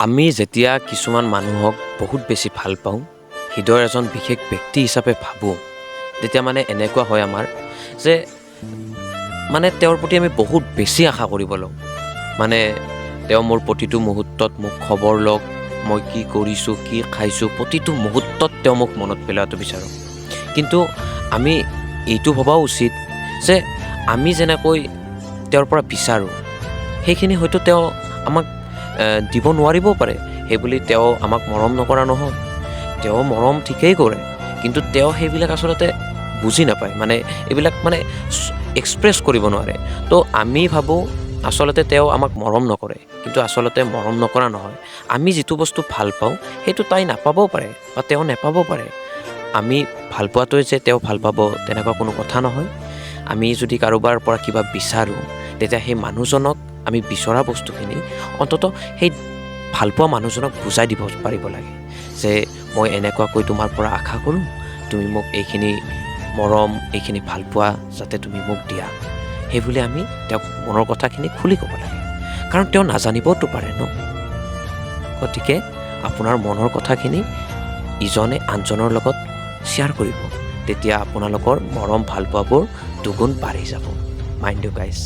আমি যেতিয়া কিছুমান মানুহক বহুত বেছি ভাল পাওঁ, হৃদয়ৰ এজন বিশেষ ব্যক্তি হিচাপে ভাবোঁ, তেতিয়া এনেকুৱা হয় আমাৰ যে তেওঁৰ প্ৰতি আমি বহুত বেছি আশা কৰিব লওঁ। তেওঁ মোৰ প্ৰতিটো মুহূৰ্তত মোক খবৰ লওক, মই কি কৰিছোঁ, কি খাইছোঁ, প্ৰতিটো মুহূৰ্তত তেওঁ মোক মনত পেলোৱাটো বিচাৰোঁ। কিন্তু আমি এইটো ভবাও উচিত যে আমি যেনেকৈ তেওঁৰ পৰা বিচাৰোঁ, সেইখিনি হয়তো তেওঁ আমাক দিব নোৱাৰিবও পাৰে। সেইবুলি তেওঁ আমাক মৰম নকৰা নহয়, তেওঁ মৰম ঠিকেই কৰে, কিন্তু তেওঁ সেইবিলাক আচলতে বুজি নাপায়, এইবিলাক এক্সপ্ৰেছ কৰিব নোৱাৰে। তো আমি ভাবোঁ আচলতে তেওঁ আমাক মৰম নকৰে, কিন্তু আচলতে মৰম নকৰা নহয়। আমি যিটো বস্তু ভাল পাওঁ সেইটো তাই নাপাবও পাৰে বা তেওঁ নেপাবও পাৰে। আমি ভাল পোৱাটোৱে যে তেওঁ ভাল পাব তেনেকুৱা কোনো কথা নহয়। আমি যদি কাৰোবাৰ পৰা কিবা বিচাৰোঁ, তেতিয়া সেই মানুহজনক আমি বিচৰা বস্তুখিনি অন্ততঃ সেই ভালপোৱা মানুহজনক বুজাই দিব পাৰিব লাগে যে মই এনেকুৱাকৈ তোমাৰ পৰা আশা কৰোঁ, তুমি মোক এইখিনি মৰম, এইখিনি ভালপোৱা যাতে তুমি মোক দিয়া। সেইবুলি আমি তেওঁক মনৰ কথাখিনি খুলি ক'ব লাগে, কাৰণ তেওঁ নাজানিবওতো পাৰে ন। গতিকে আপোনাৰ মনৰ কথাখিনি ইজনে আনজনৰ লগত শ্বেয়াৰ কৰিব, তেতিয়া আপোনালোকৰ মৰম ভালপোৱাবোৰ দুগুণ বাঢ়ি যাব। Mind you guys.